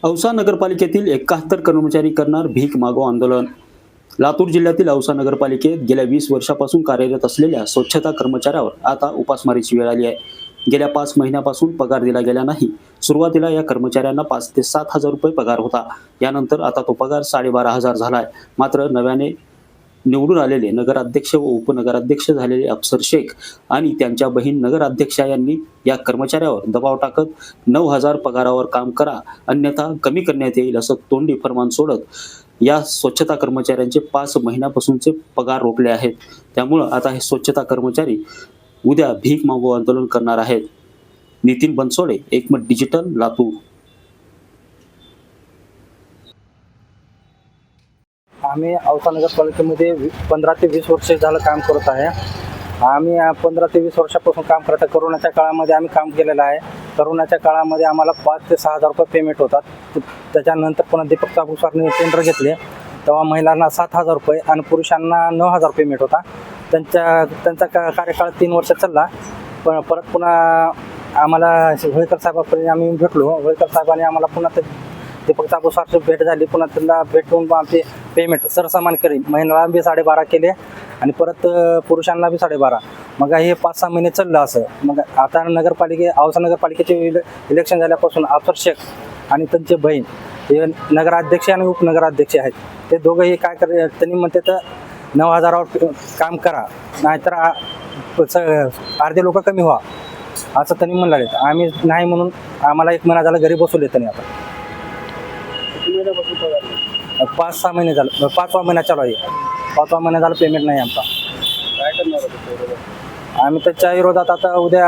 औसा नगरपालिकेतील 71 कर्मचारी करणार भीक मागो आंदोलन. लातूर जिल्ह्यातील औसा नगरपालिकेत गेल्या 20 वर्षापासून कार्यरत असलेल्या स्वच्छता कर्मचाऱ्यावर आता उपासमारीची वेळ आली आहे. गेल्या 5 महिन्यापासून पगार दिला गेला नाही. सुरुवातीला या कर्मचाऱ्यांना 5 ते 7 हजार रुपये पगार होता. यानंतर आता तो पगार 12,500 झालाय. मात्र नव्याने निवडून आलेले नगराध्यक्ष व उपनगराध्यक्ष झालेले अफसर शेख आणि त्यांच्या बहीण नगराध्यक्षा यांनी या कर्मचाऱ्यावर दबाव टाकत 9,000 पगारावर काम करा, अन्यथा कमी करण्यात येईल असं तोंडी फर्मान सोडत या स्वच्छता कर्मचाऱ्यांचे 5 महिन्यापासूनचे पगार रोखले आहेत. त्यामुळं आता हे स्वच्छता कर्मचारी उद्या भीक मागो आंदोलन करणार आहेत. नितीन बनसोडे, एकमत डिजिटल, लातूर. आम्ही औसा नगरपालिकेमध्ये 15 ते 20 वर्ष झालं काम करत आहे. आम्ही 15 ते 20 वर्षापासून काम करत आहे. करोनाच्या काळामध्ये आम्ही काम केलेलं आहे. करोनाच्या काळामध्ये आम्हाला 5 ते 6 हजार रुपये पेमेंट होतात. त्याच्यानंतर पुन्हा दीपक चाबूक सरने टेंडर घेतले, तेव्हा महिलांना 7,000 रुपये आणि पुरुषांना 9,000 पेमेंट होता. त्यांचा कार्यकाळ 3 वर्ष चालला. पण परत पुन्हा आम्हाला होळकर साहेबांपर्यंत आम्ही भेटलो. होळकर साहेबांनी आम्हाला पुन्हा दीपक चाबूक सरची भेट झाली. पुन्हा त्यांना भेटून आमचे पेमेंट सरसमान करी महिन्याला बी 12.5 केले आणि परत पुरुषांना बी 12.5. मग हे 5-6 महिने चाललं असं. मग आता औसा नगरपालिकेचे इलेक्शन झाल्यापासून अफसर शेख आणि त्यांचे बहीण हे नगराध्यक्ष आणि उपनगराध्यक्ष आहेत. ते दोघंही काय त्यांनी म्हणते तर 9,000वर काम करा, नाहीतर अर्धे लोक कमी व्हा असं त्यांनी म्हणले. आम्ही नाही म्हणून आम्हाला 1 महिना झाला घरी बसवले त्यांनी. आता 5-6 महिने झालं, 5वा महिना चालू आहे. 5वा महिना झाला पेमेंट नाही आमचा. काय करणार होतं? आम्ही त्याच्या विरोधात आता उद्या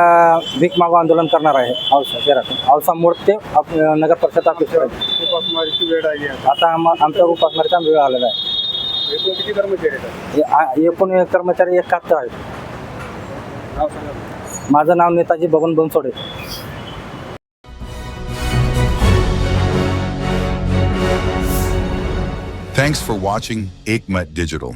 भीक मागो आंदोलन करणार आहे. औसा शहरातून औसा मोड ते नगर परिषद ऑफिस. उपासमारीची वेळ आली आहे. आता आमच्या उपासमारीचा वेळ आलेला आहे. एकूण किती कर्मचारी आहेत? एकूण कर्मचारी 71 आहेत. नाव सांगा. माझं नाव Netaji Baban Bansode. Thanks for watching Ekmat Digital.